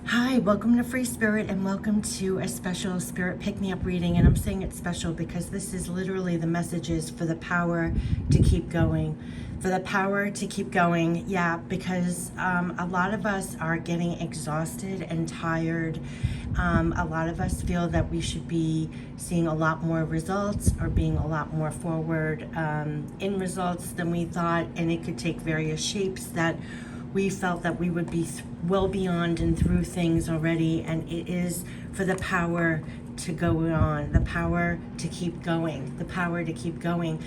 Hi, welcome to Free Spirit and welcome to a special Spirit Pick-Me-Up reading. And I'm saying it's special because this is literally the messages for the power to keep going. For the power to keep going, yeah, because a lot of us are getting exhausted and tired. A lot of us feel that we should be seeing a lot more results or being a lot more forward in results than we thought. And it could take various shapes that we felt that we would be well beyond and through things already, and it is for the power to go on, the power to keep going, the power to keep going.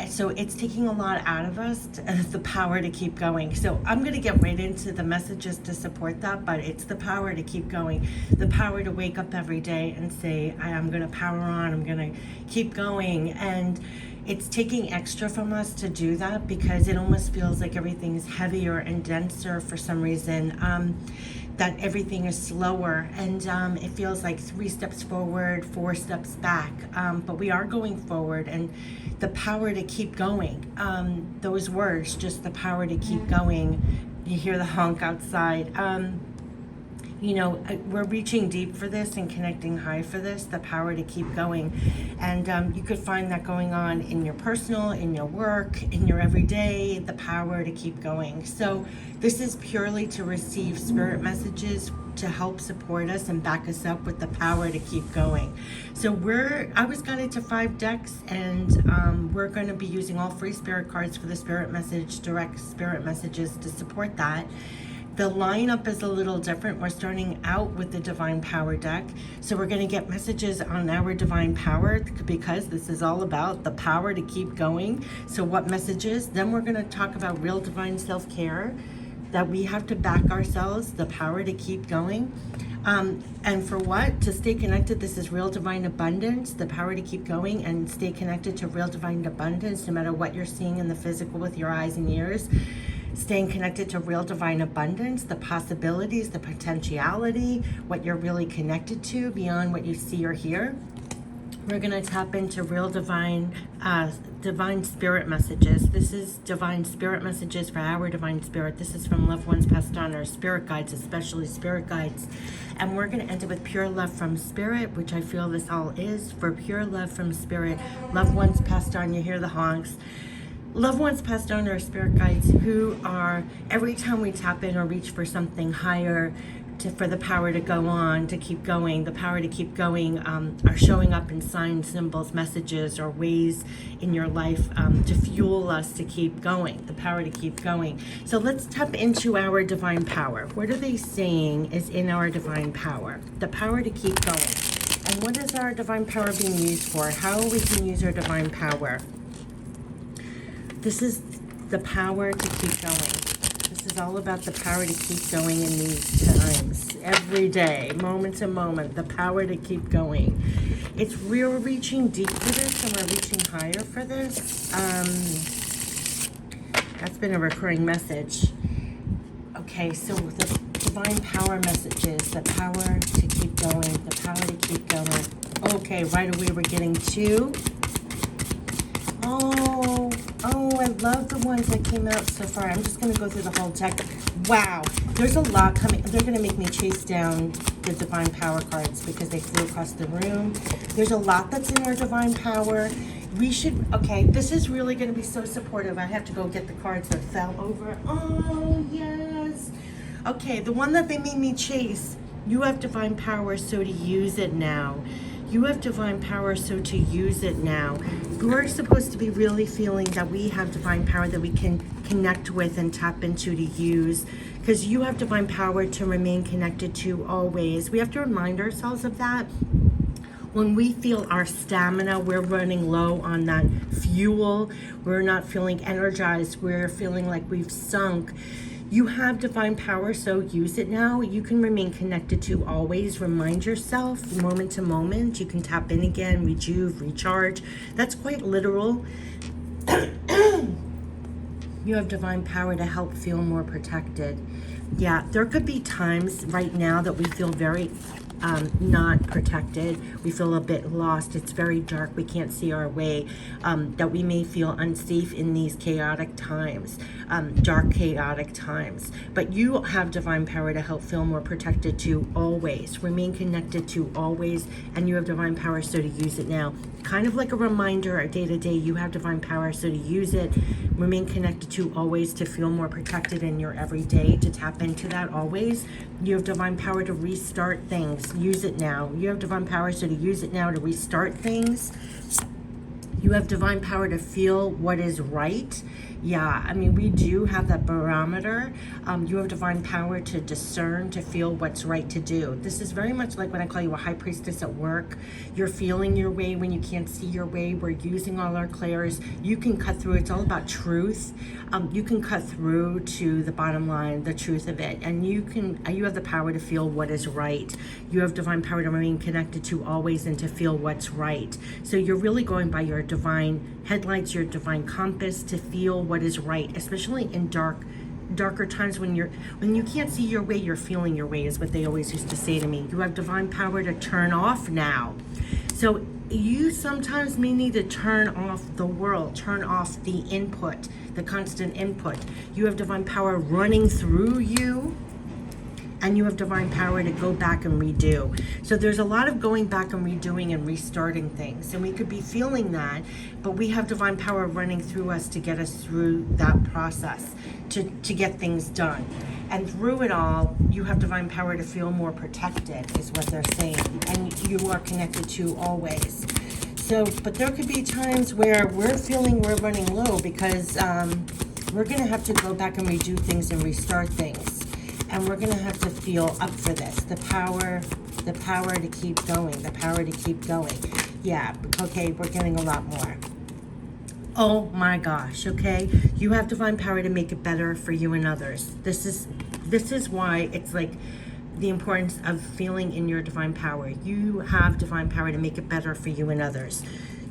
So it's taking a lot out of us, the power to keep going. So I'm going to get right into the messages to support that, but it's the power to keep going, the power to wake up every day and say, I'm going to power on, I'm going to keep going. And it's taking extra from us to do that because it almost feels like everything's heavier and denser for some reason, that everything is slower, and it feels like 3 steps forward, 4 steps back, but we are going forward, and the power to keep going, those words, just the power to keep going. You hear the honk outside. You know, we're reaching deep for this and connecting high for this, the power to keep going. And you could find that going on in your personal, in your work, in your everyday, the power to keep going. So this is purely to receive spirit messages to help support us and back us up with the power to keep going. So I was guided to 5 decks, and we're going to be using all free spirit cards for the spirit message, direct spirit messages to support that. The lineup is a little different. We're starting out with the Divine Power deck. So we're going to get messages on our Divine Power because this is all about the power to keep going. So what messages? Then we're going to talk about real divine self-care, that we have to back ourselves, the power to keep going. And for what? To stay connected. This is real divine abundance, the power to keep going and stay connected to real divine abundance, no matter what you're seeing in the physical with your eyes and ears. Staying connected to real divine abundance, the possibilities, the potentiality, what you're really connected to beyond what you see or hear. We're going to tap into real divine spirit messages. This is divine spirit messages for our divine spirit. This is from loved ones passed on, or spirit guides, especially spirit guides. And we're going to end it with pure love from spirit, which I feel this all is, for pure love from spirit. Loved ones passed on, you hear the honks. Loved ones passed on are spirit guides who are, every time we tap in or reach for something higher, for the power to go on, to keep going, the power to keep going, are showing up in signs, symbols, messages, or ways in your life to fuel us to keep going, the power to keep going. So let's tap into our divine power. What are they saying is in our divine power? The power to keep going. And what is our divine power being used for? How we can use our divine power? This is the power to keep going. This is all about the power to keep going in these times. Every day, moment to moment, the power to keep going. We're reaching deep for this, and we're reaching higher for this. That's been a recurring message. Okay, so the divine power messages, the power to keep going, the power to keep going. Okay, right away we're getting 2. Oh, I love the ones that came out so far. I'm just going to go through the whole deck. Wow, there's a lot coming. They're going to make me chase down the Divine Power cards because they flew across the room. There's a lot that's in our Divine Power. Okay, this is really going to be so supportive. I have to go get the cards that fell over. Oh, yes. Okay, the one that they made me chase. You have Divine Power, so to use it now. You have divine power, so to use it now. We're supposed to be really feeling that we have divine power that we can connect with and tap into to use, because you have divine power to remain connected to always. We have to remind ourselves of that. When we feel our stamina, we're running low on that fuel, we're not feeling energized, we're feeling like we've sunk. You have divine power, so use it now. You can remain connected to always. Remind yourself moment to moment. You can tap in again, recharge. That's quite literal. You have divine power to help feel more protected. Yeah, there could be times right now that we feel very not protected. We feel a bit lost. It's very dark. We can't see our way. That we may feel unsafe in these chaotic times, dark, chaotic times. But you have divine power to help feel more protected to always. Remain connected to always, and you have divine power, so to use it now. Kind of like a reminder, a day-to-day, you have divine power, so to use it. Remain connected to always, to feel more protected in your everyday, to tap into that always. You have divine power to restart things. Use it now. You have divine power, so to use it now to restart things. You have divine power to feel what is right. Yeah, I mean, we do have that barometer. You have divine power to discern, to feel what's right to do. This is very much like when I call you a high priestess at work. You're feeling your way when you can't see your way. We're using all our clairs. You can cut through. It's all about truth. You can cut through to the bottom line, the truth of it. And you have the power to feel what is right. You have divine power to remain connected to always and to feel what's right. So you're really going by your divine headlights, your divine compass, to feel what is right, especially in darker times when you can't see your way, you're feeling your way, is what they always used to say to me. You have divine power to turn off now. So you sometimes may need to turn off the world, turn off the input, the constant input. You have divine power running through you, and you have divine power to go back and redo. So there's a lot of going back and redoing and restarting things. And we could be feeling that, but we have divine power running through us to get us through that process, to get things done. And through it all, you have divine power to feel more protected, is what they're saying. And you are connected to always. So, but there could be times where we're feeling we're running low because we're gonna have to go back and redo things and restart things. And we're gonna have to feel up for this. The power to keep going, the power to keep going. Yeah, okay, we're getting a lot more. Oh my gosh, okay? You have divine power to make it better for you and others. This is why it's like the importance of feeling in your divine power. You have divine power to make it better for you and others.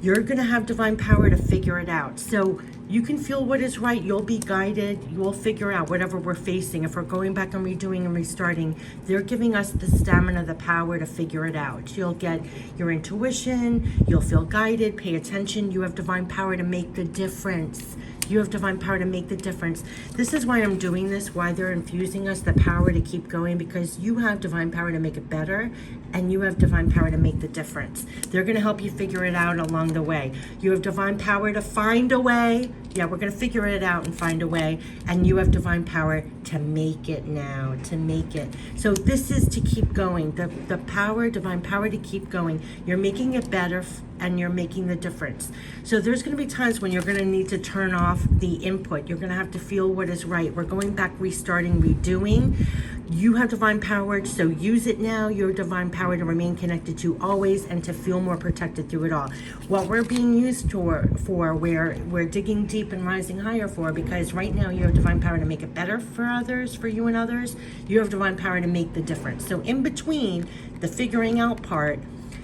You're gonna have divine power to figure it out. So you can feel what is right. You'll be guided. You'll figure out whatever we're facing. If we're going back and redoing and restarting, they're giving us the stamina, the power to figure it out. You'll get your intuition. You'll feel guided. Pay attention. You have divine power to make the difference. You have divine power to make the difference. This is why I'm doing this, why they're infusing us the power to keep going, because you have divine power to make it better, and you have divine power to make the difference. They're going to help you figure it out along the way. You have divine power to find a way. Yeah, we're going to figure it out and find a way. And you have divine power to make it now, to make it. So this is to keep going. The power, divine power to keep going. You're making it better and you're making the difference. So there's going to be times when you're going to need to turn off the input. You're going to have to feel what is right. We're going back, restarting, redoing. You have divine power, so use it now. Your divine power to remain connected to always and to feel more protected through it all. What we're being used for we're digging deep and rising higher for, because right now you have divine power to make it better for others, for you and others. You have divine power to make the difference. So in between the figuring out part,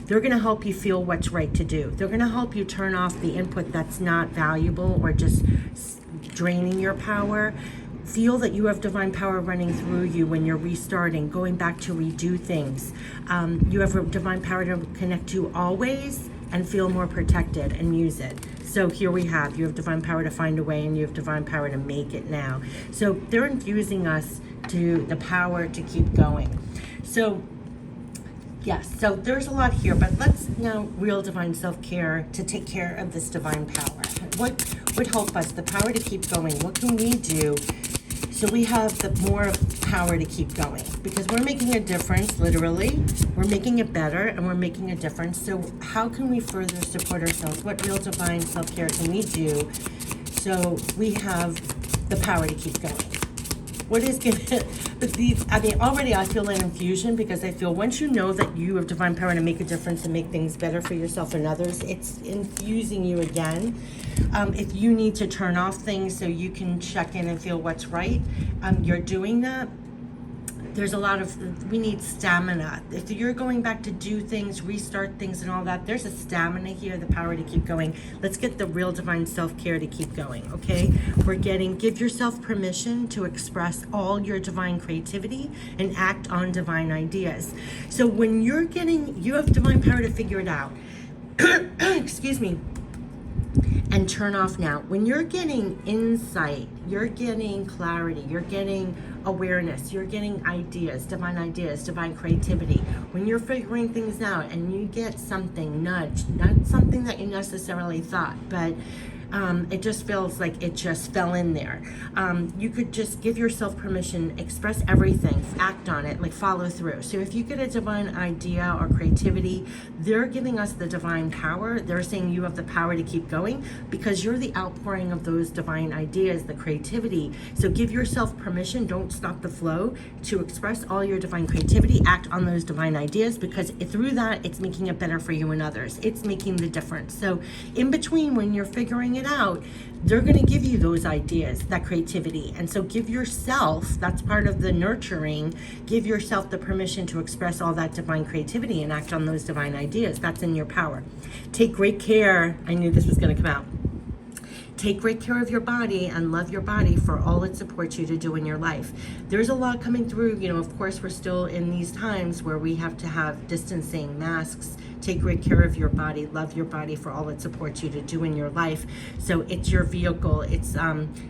they're going to help you feel what's right to do. They're going to help you turn off the input that's not valuable or just draining your power. Feel that you have divine power running through you when you're restarting, going back to redo things. You have divine power to connect to always and feel more protected, and use it. So here we have, you have divine power to find a way, and you have divine power to make it now. So they're infusing us to the power to keep going. So yes, so there's a lot here, but let's now real divine self-care to take care of this divine power. What would help us, the power to keep going? What can we do so we have the more power to keep going? Because we're making a difference, literally. We're making it better and we're making a difference. So how can we further support ourselves? What real divine self-care can we do so we have the power to keep going? What is gonna, but these, I mean, already I feel an infusion, because I feel once you know that you have divine power to make a difference and make things better for yourself and others, it's infusing you again. If you need to turn off things so you can check in and feel what's right, you're doing that. there's a lot of, we need stamina. If you're going back to do things, restart things and all that, there's a stamina here, the power to keep going. Let's get the real divine self-care to keep going, okay? We're getting, give yourself permission to express all your divine creativity and act on divine ideas. So when you're getting, you have divine power to figure it out. Excuse me. And turn off now. When you're getting insight, you're getting clarity, you're getting awareness, you're getting ideas, divine creativity. When you're figuring things out and you get something nudged, not something that you necessarily thought, but it just feels like it just fell in there. You could just give yourself permission, express everything, act on it, like follow through. So if you get a divine idea or creativity, they're giving us the divine power. They're saying you have the power to keep going because you're the outpouring of those divine ideas, the creativity. So give yourself permission, don't stop the flow, to express all your divine creativity, act on those divine ideas, because through that, it's making it better for you and others. It's making the difference. So in between, when you're figuring it out, they're going to give you those ideas, that creativity. And so give yourself, that's part of the nurturing, give yourself the permission to express all that divine creativity and act on those divine ideas. That's in your power. Take great care. I knew this was going to come out. Take great care of your body and love your body for all it supports you to do in your life. There's a lot coming through. You know, of course, we're still in these times where we have to have distancing, masks. Take great care of your body, love your body for all it supports you to do in your life. So it's your vehicle, it's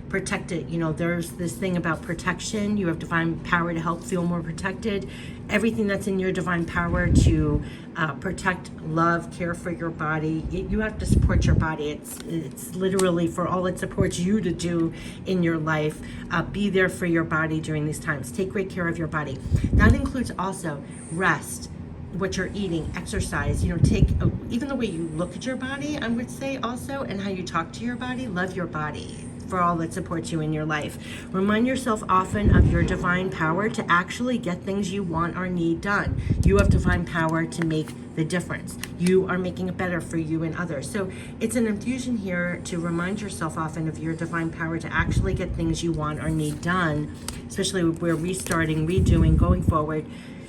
protected. You know, there's this thing about protection. You have divine power to help feel more protected. Everything that's in your divine power to protect, love, care for your body. You have to support your body. It's literally for all it supports you to do in your life. Be there for your body during these times. Take great care of your body. That includes also rest, what you're eating, exercise, you know, take even the way you look at your body, I would say also, and how you talk to your body. Love your body for all that supports you in your life. Remind yourself often of your divine power to actually get things you want or need done. You have divine power to make the difference. You are making it better for you and others. So it's an infusion here to remind yourself often of your divine power to actually get things you want or need done, especially if we're restarting, redoing, going forward.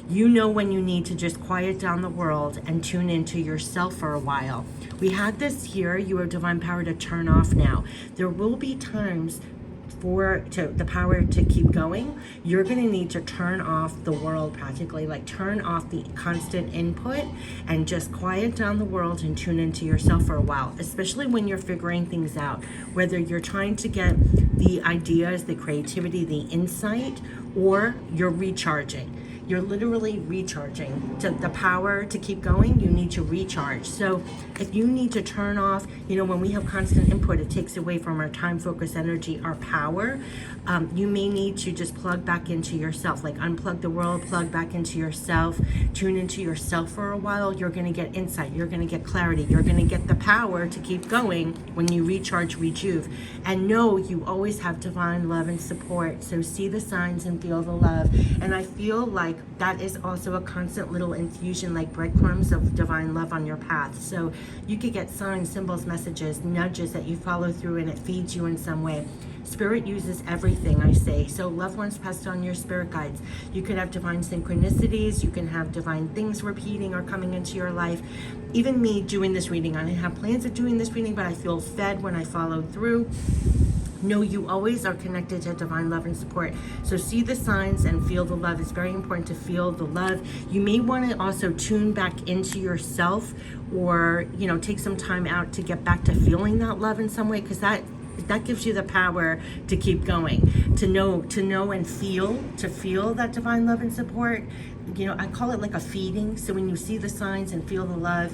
You know when you need to just quiet down the world and tune into yourself for a while. We had this here. You have divine power to turn off now. There will be times for the power to keep going. You're going to need to turn off the world practically, like turn off the constant input and just quiet down the world and tune into yourself for a while, especially when you're figuring things out, whether you're trying to get the ideas, the creativity, the insight, or you're recharging. You're literally recharging. To the power to keep going, you need to recharge. So if you need to turn off, you know, when we have constant input, it takes away from our time, focus, energy, our power. You may need to just plug back into yourself, like unplug the world, plug back into yourself, tune into yourself for a while. You're going to get insight. You're going to get clarity. You're going to get the power to keep going when you recharge, rejuve. And know you always have divine love and support. So see the signs and feel the love. And I feel like that is also a constant little infusion, like breadcrumbs of divine love on your path. So you could get signs, symbols, messages, nudges that you follow through, and it feeds you in some way. Spirit uses everything, I say. So loved ones passed on, your spirit guides. You could have divine synchronicities. You can have divine things repeating or coming into your life. Even me doing this reading, I didn't have plans of doing this reading, but I feel fed when I follow through. No, you always are connected to divine love and support. So see the signs and feel the love. It's very important to feel the love. You may want to also tune back into yourself, or, you know, take some time out to get back to feeling that love in some way, because that gives you the power to keep going, to know and feel that divine love and support. You know, I call it like a feeding. So when you see the signs and feel the love,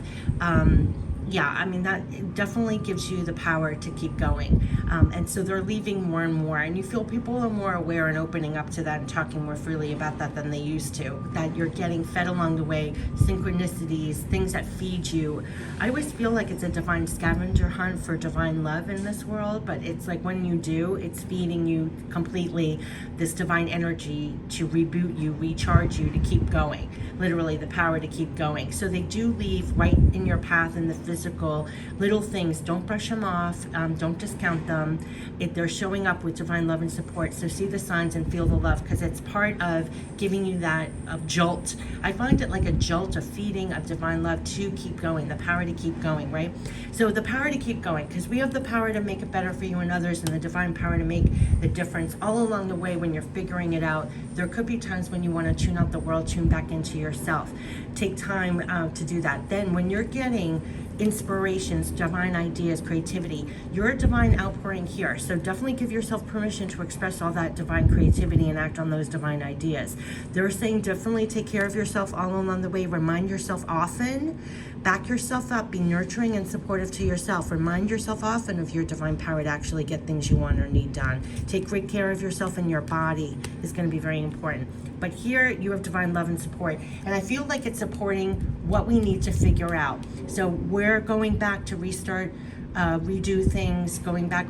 yeah, I mean, that definitely gives you the power to keep going. And so they're leaving more and more, and you feel people are more aware and opening up to that and talking more freely about that than they used to, that you're getting fed along the way, synchronicities, things that feed you. I always feel like it's a divine scavenger hunt for divine love in this world, but it's like when you do, it's feeding you completely this divine energy to reboot you, recharge you, to keep going. Literally the power to keep going. So they do leave right in your path in the physical physical, little things. Don't brush them off. Don't discount them. They're showing up with divine love and support. So see the signs and feel the love, because it's part of giving you that jolt. I find it like a jolt, a feeding of divine love to keep going, the power to keep going, right? So the power to keep going, because we have the power to make it better for you and others, and the divine power to make the difference all along the way when you're figuring it out. There could be times when you want to tune out the world, tune back into yourself. Take time to do that. Then when you're getting inspirations, divine ideas, creativity, you're a divine outpouring here. So definitely give yourself permission to express all that divine creativity and act on those divine ideas. They're saying definitely take care of yourself all along the way. Remind yourself often, back yourself up, be nurturing and supportive to yourself. Remind yourself often of your divine power to actually get things you want or need done. Take great care of yourself, and your body is going to be very important. But here you have divine love and support, and I feel like it's supporting what we need to figure out. So we're going back to restart, redo things, going back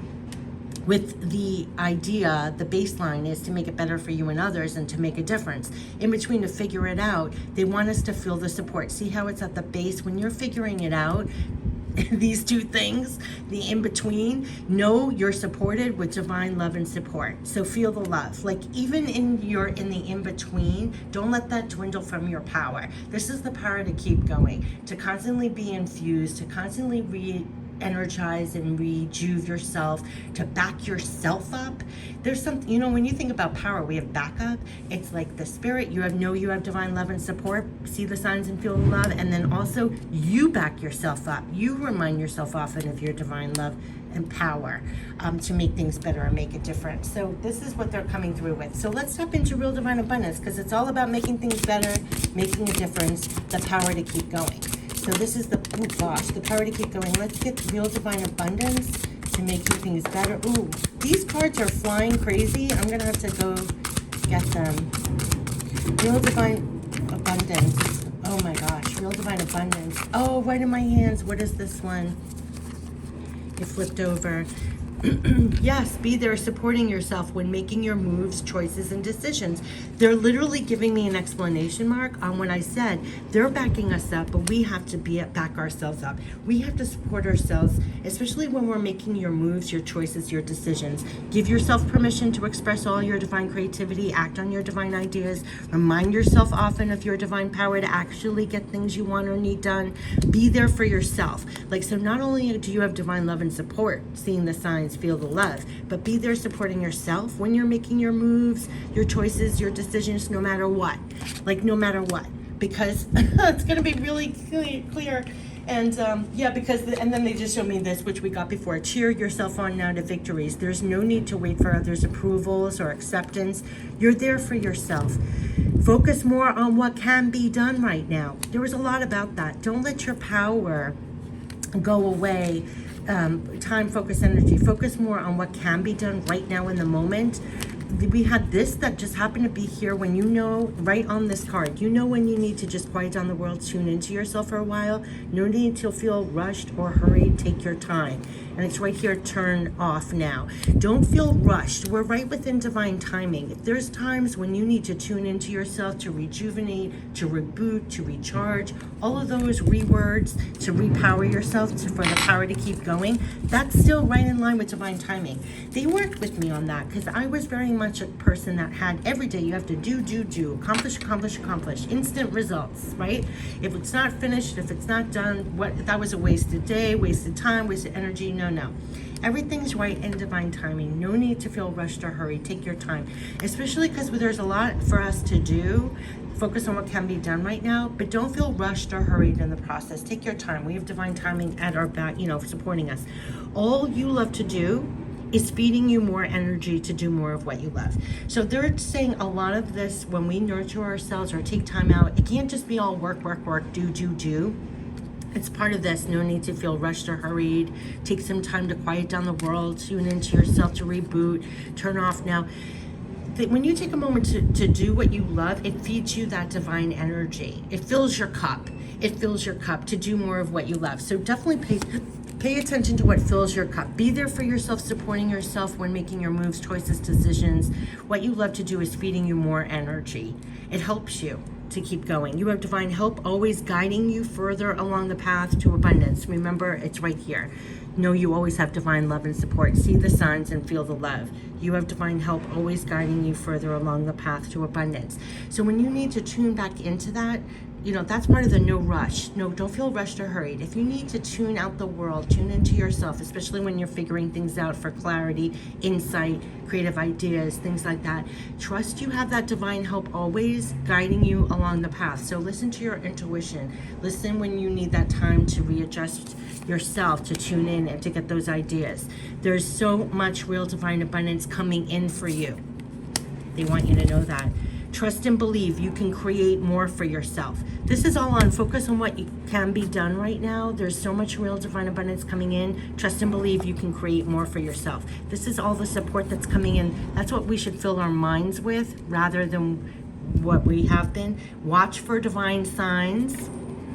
with the idea, the baseline is to make it better for you and others and to make a difference. In between, to figure it out, they want us to feel the support. See how it's at the base? When you're figuring it out, these two things, the in-between, know you're supported with divine love and support. So feel the love. Like even in the in-between, don't let that dwindle from your power. This is the power to keep going, to constantly be infused, to constantly energize and rejuve yourself, to back yourself up. There's something, when you think about power, we have backup. It's like the spirit, you have divine love and support, see the signs and feel the love, and then also you back yourself up. You remind yourself often of your divine love and power to make things better and make a difference. So this is what they're coming through with. So let's step into real divine abundance, because it's all about making things better, making a difference, the power to keep going. So this is the power to keep going. Let's get real divine abundance to making things better. Ooh, these cards are flying crazy. I'm gonna have to go get them. Real divine abundance. Oh my gosh, real divine abundance. Oh, right in my hands. What is this one? It flipped over. Yes, be there supporting yourself when making your moves, choices, and decisions. They're literally giving me an exclamation mark on when I said they're backing us up, but we have to back ourselves up. We have to support ourselves, especially when we're making your moves, your choices, your decisions. Give yourself permission to express all your divine creativity, act on your divine ideas, remind yourself often of your divine power to actually get things you want or need done. Be there for yourself. So not only do you have divine love and support, seeing the signs, feel the love, but be there supporting yourself when you're making your moves, your choices, your decisions, no matter what. No matter what, because it's going to be really clear. And and then they just showed me this, which we got before. Cheer yourself on now to victories. There's no need to wait for others' approvals or acceptance. You're there for yourself. Focus more on what can be done right now. There was a lot about that. Don't let your power go away. Time, focus, energy. Focus more on what can be done right now in the moment. We had this that just happened to be here when right on this card, when you need to just quiet down the world, tune into yourself for a while. No need to feel rushed or hurried. Take your time. And it's right here, turn off now. Don't feel rushed. We're right within divine timing. There's times when you need to tune into yourself, to rejuvenate, to reboot, to recharge, all of those rewords, to repower yourself, for the power to keep going. That's still right in line with divine timing. They worked with me on that, because I was very much a person that had every day you have to do, accomplish, instant results, right? If it's not finished, if it's not done, that was a wasted day, wasted time, wasted energy. No. Everything's right in divine timing. No need to feel rushed or hurried. Take your time, especially because there's a lot for us to do. Focus on what can be done right now, but don't feel rushed or hurried in the process. Take your time. We have divine timing at our back, supporting us. All you love to do is feeding you more energy to do more of what you love. So they're saying a lot of this, when we nurture ourselves or take time out, it can't just be all work, do. It's part of this. No need to feel rushed or hurried. Take some time to quiet down the world, tune into yourself, to reboot, turn off now. When you take a moment to do what you love, it feeds you that divine energy. It fills your cup. It fills your cup to do more of what you love. So definitely pay attention to what fills your cup. Be there for yourself, supporting yourself when making your moves, choices, decisions. What you love to do is feeding you more energy. It helps you to keep going. You have divine help always guiding you further along the path to abundance. Remember, it's right here. Know you always have divine love and support. See the signs and feel the love. You have divine help always guiding you further along the path to abundance. So when you need to tune back into that, that's part of the no rush. No, don't feel rushed or hurried. If you need to tune out the world, tune into yourself, especially when you're figuring things out for clarity, insight, creative ideas, things like that. Trust you have that divine help always guiding you along the path. So listen to your intuition. Listen when you need that time to readjust yourself, to tune in and to get those ideas. There's so much real divine abundance coming in for you. They want you to know that. Trust and believe you can create more for yourself. This is all on focus on what can be done right now. There's so much real divine abundance coming in. Trust and believe you can create more for yourself. This is all the support that's coming in. That's what we should fill our minds with rather than what we have been. Watch for divine signs.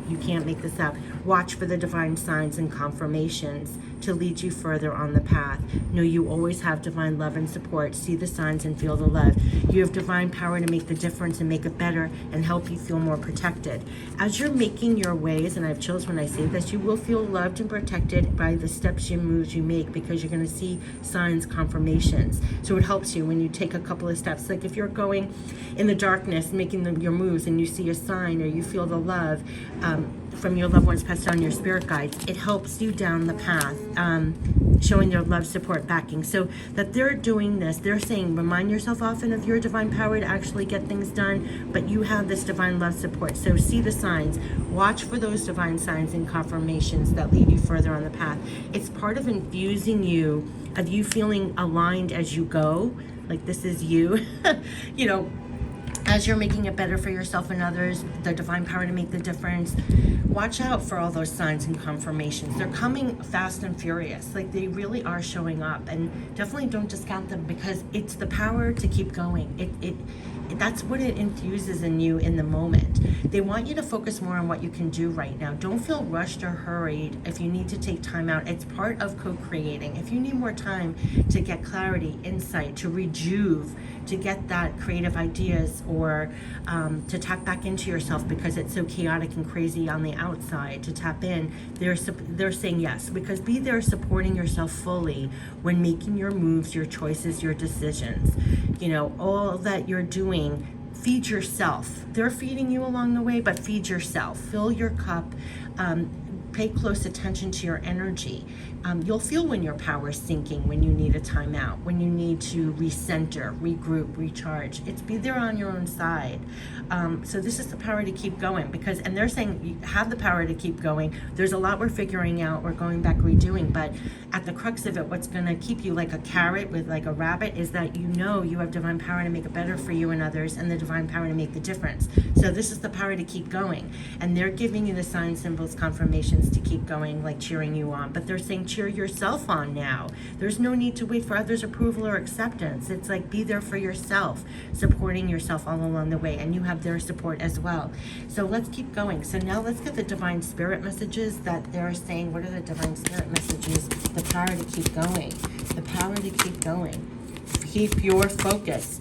You can't make this up. Watch for the divine signs and confirmations to lead you further on the path. Know you always have divine love and support. See the signs and feel the love. You have divine power to make the difference and make it better and help you feel more protected. As you're making your ways, and I have chills when I say this, you will feel loved and protected by the steps and moves you make because you're going to see signs, confirmations. So it helps you when you take a couple of steps. Like if you're going in the darkness, making your moves, and you see a sign or you feel the love from your loved ones passed on, your spirit guides, it helps you down the path, showing their love, support, backing. So that they're doing this, they're saying, remind yourself often of your divine power to actually get things done, but you have this divine love support. So see the signs, watch for those divine signs and confirmations that lead you further on the path. It's part of infusing you, of you feeling aligned as you go, like this is you, as you're making it better for yourself and others, the divine power to make the difference. Watch out for all those signs and confirmations. They're coming fast and furious. Like they really are showing up, and definitely don't discount them because it's the power to keep going. That's what it infuses in you in the moment. They want you to focus more on what you can do right now. Don't feel rushed or hurried if you need to take time out. It's part of co-creating. If you need more time to get clarity, insight, to rejuve, to get that creative ideas, or to tap back into yourself because it's so chaotic and crazy on the outside, to tap in, they're saying yes, because be there supporting yourself fully when making your moves, your choices, your decisions. All that you're doing, feed yourself. They're feeding you along the way, but feed yourself. Fill your cup. Pay close attention to your energy. You'll feel when your power is sinking, when you need a timeout, when you need to recenter, regroup, recharge. It's be there on your own side. So this is the power to keep going and they're saying you have the power to keep going. There's a lot we're figuring out, we're going back, redoing, but at the crux of it, what's gonna keep you like a carrot with like a rabbit is that you have divine power to make it better for you and others, and the divine power to make the difference. So this is the power to keep going. And they're giving you the signs, symbols, confirmations to keep going, like cheering you on. But they're saying cheer yourself on now. There's no need to wait for others' approval or acceptance. It's like be there for yourself, supporting yourself all along the way, and you have their support as well. So let's keep going. So now let's get the divine spirit messages that they're saying. What are the divine spirit messages? The power to keep going. The power to keep going. Keep your focus.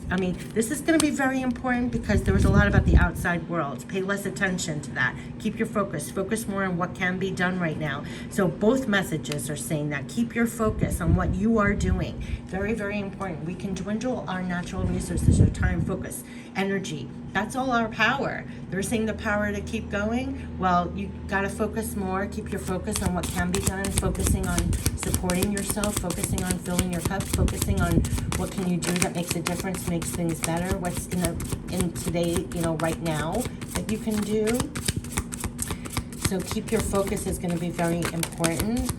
This is going to be very important because there was a lot about the outside world. Pay less attention to that. Keep your focus. Focus more on what can be done right now. So both messages are saying that. Keep your focus on what you are doing. Very, very important. We can dwindle our natural resources, our time, focus, energy. That's all our power. They're saying the power to keep going. Well, you got to focus more. Keep your focus on what can be done. Focusing on supporting yourself. Focusing on filling your cup. Focusing on what can you do that makes a difference, makes things better. What's in today, right now that you can do. So keep your focus is going to be very important.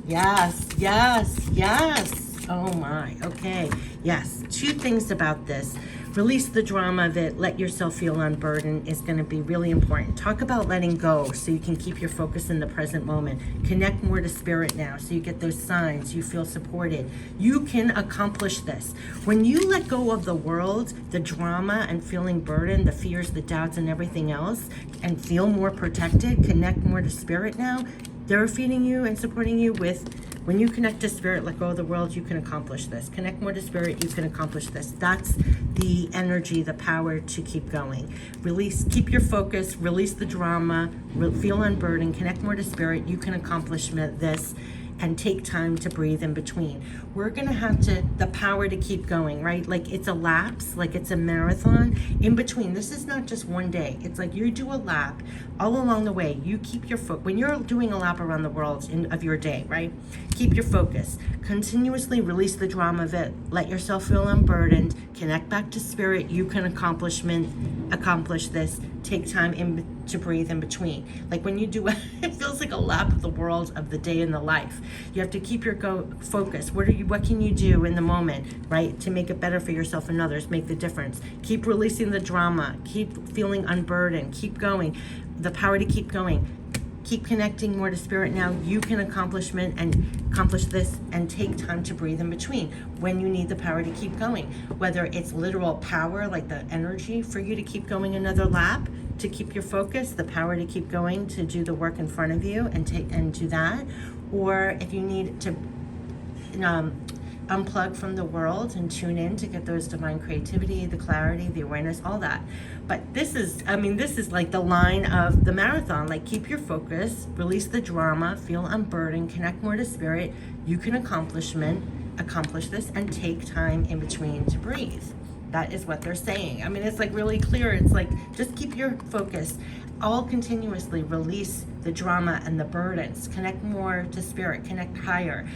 Yes, yes, yes. Oh my. Okay. Yes. 2 things about this. Release the drama of it. Let yourself feel unburdened is going to be really important. Talk about letting go so you can keep your focus in the present moment. Connect more to spirit now so you get those signs. You feel supported. You can accomplish this. When you let go of the world, the drama and feeling burdened, the fears, the doubts and everything else, and feel more protected, connect more to spirit now, they're feeding you and supporting you with When you connect to spirit, let go of the world, you can accomplish this. Connect more to spirit, you can accomplish this. That's the energy, the power to keep going. Release, keep your focus, release the drama, feel unburdened, connect more to spirit, you can accomplish this. And take time to breathe in between. We're gonna have the power to keep going, right? Like it's a lapse, like it's a marathon in between. This is not just one day. It's like you do a lap all along the way. You keep your foot, when you're doing a lap around the world of your day, right? Keep your focus. Continuously release the drama of it. Let yourself feel unburdened. Connect back to spirit. You can accomplish this. Take time to breathe in between. Like when you do it feels like a lap of the world of the day in the life. You have to keep your focus. What can you do in the moment, right? To make it better for yourself and others, make the difference. Keep releasing the drama. Keep feeling unburdened. Keep going. The power to keep going. Keep connecting more to spirit now. You can accomplish this and take time to breathe in between when you need the power to keep going. Whether it's literal power, like the energy for you to keep going another lap, to keep your focus, the power to keep going, to do the work in front of you and do that. Or if you need to unplug from the world and tune in to get those divine creativity, the clarity, the awareness, all that. But this is like the line of the marathon. Like keep your focus, release the drama, feel unburdened, connect more to spirit. You can accomplish this and take time in between to breathe. That is what they're saying. I mean, it's like really clear. It's like, just keep your focus. All continuously release the drama and the burdens. Connect more to spirit, connect higher.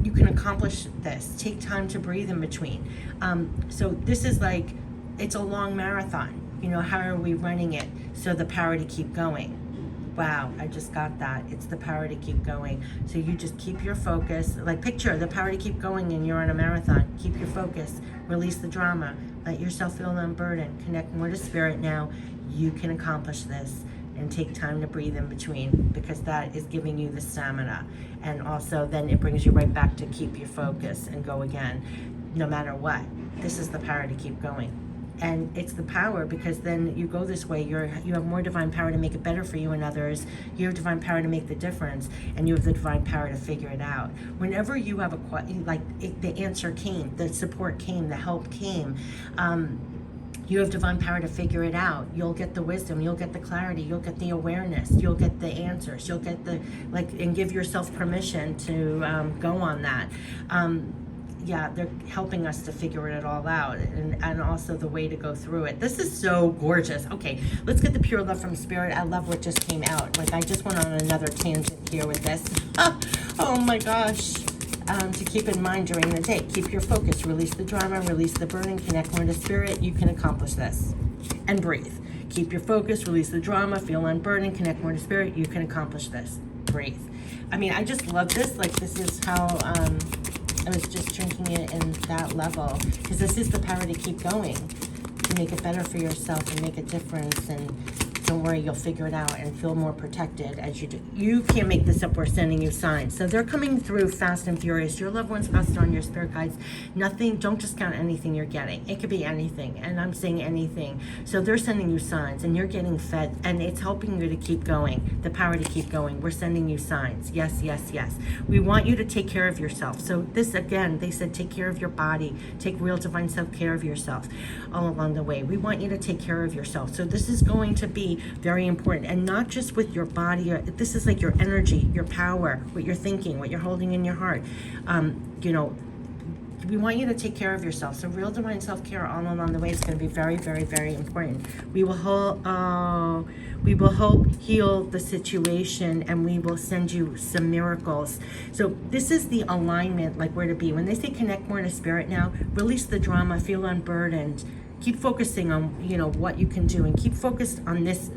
You can accomplish this. Take time to breathe in between. So this is like, it's a long marathon. You know, how are we running it? So the power to keep going. Wow, I just got that. It's the power to keep going. So you just keep your focus. Like picture the power to keep going and you're on a marathon. Keep your focus. Release the drama. Let yourself feel unburdened. Connect more to spirit now. You can accomplish this. And take time to breathe in between, because that is giving you the stamina. And also then it brings you right back to keep your focus and go again, no matter what. This is the power to keep going. And it's the power, because then you go this way, you have more divine power to make it better for you and others. You have divine power to make the difference, and you have the divine power to figure it out. Whenever you have the answer came, the support came, the help came, you have divine power to figure it out. You'll get the wisdom, you'll get the clarity, you'll get the awareness, you'll get the answers, you'll get and give yourself permission to go on that. Yeah, they're helping us to figure it all out, and also the way to go through it. This is so gorgeous. Okay, let's get the pure love from spirit. I love what just came out. Like I just went on another tangent here with this. Oh my gosh. To keep in mind during the day, keep your focus, release the drama, release the burden, connect more to spirit. You can accomplish this. And breathe. Keep your focus, release the drama, feel unburdened, connect more to spirit. You can accomplish this. Breathe. I mean, I just love this. Like this is how I was just drinking it in that level, because this is the power to keep going, to make it better for yourself and make a difference. And don't worry, you'll figure it out and feel more protected as you do. You can't make this up. We're sending you signs. So they're coming through fast and furious. Your loved ones passed on, your spirit guides. Nothing, don't discount anything you're getting. It could be anything, and I'm saying anything. So they're sending you signs, and you're getting fed, and it's helping you to keep going. The power to keep going. We're sending you signs. Yes, yes, yes. We want you to take care of yourself. So this, again, they said take care of your body. Take real divine self-care of yourself all along the way. We want you to take care of yourself. So this is going to be very important, and not just with your body. This is like your energy, your power, what you're thinking, what you're holding in your heart. You know, we want you to take care of yourself. So real divine self-care all along the way is going to be very, very, very important. We will help heal the situation, and we will send you some miracles. So this is the alignment, like where to be. When they say connect more to spirit now, release the drama, feel unburdened. Keep focusing on, you know, what you can do, and keep focused on this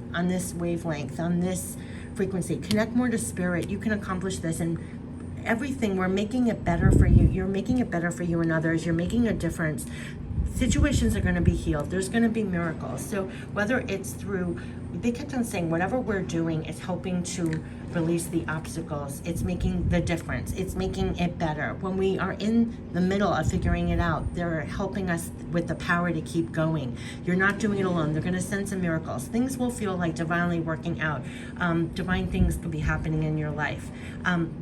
wavelength, on this frequency. Connect more to spirit. You can accomplish this, and everything, we're making it better for you. You're making it better for you and others. You're making a difference. situations are going to be healed. There's going to be miracles. So whether it's through, they kept on saying, whatever we're doing is helping to release the obstacles. It's making the difference. It's making it better. When we are in the middle of figuring it out, they're helping us with the power to keep going. You're not doing it alone. They're going to send some miracles. Things will feel like divinely working out. Divine things could be happening in your life.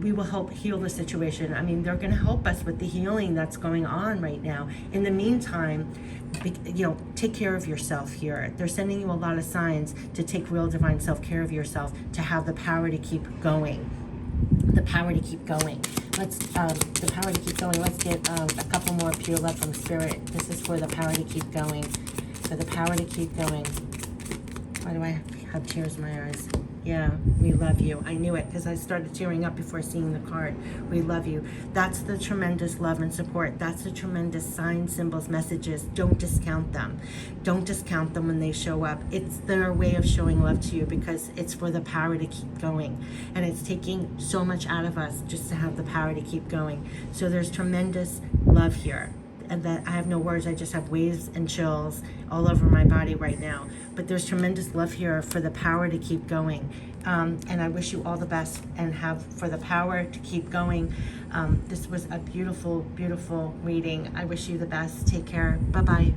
We will help heal the situation. I mean, they're going to help us with the healing that's going on right now. In the meantime, take care of yourself here. They're sending you a lot of signs to take real divine self-care of yourself, to have the power to keep going. The power to keep going. The power to keep going. Let's get a couple more pure love from Spirit. This is for the power to keep going. For the power to keep going. Why do I have tears in my eyes? Yeah, we love you. I knew it because I started tearing up before seeing the card. We love you. That's the tremendous love and support. That's the tremendous signs, symbols, messages. Don't discount them. Don't discount them when they show up. It's their way of showing love to you because it's for the power to keep going. And it's taking so much out of us just to have the power to keep going. So there's tremendous love here. And that I have no words, I just have waves and chills all over my body right now. But there's tremendous love here for the power to keep going. And I wish you all the best and have for the power to keep going. This was a beautiful, beautiful reading. I wish you the best. Take care. Bye-bye.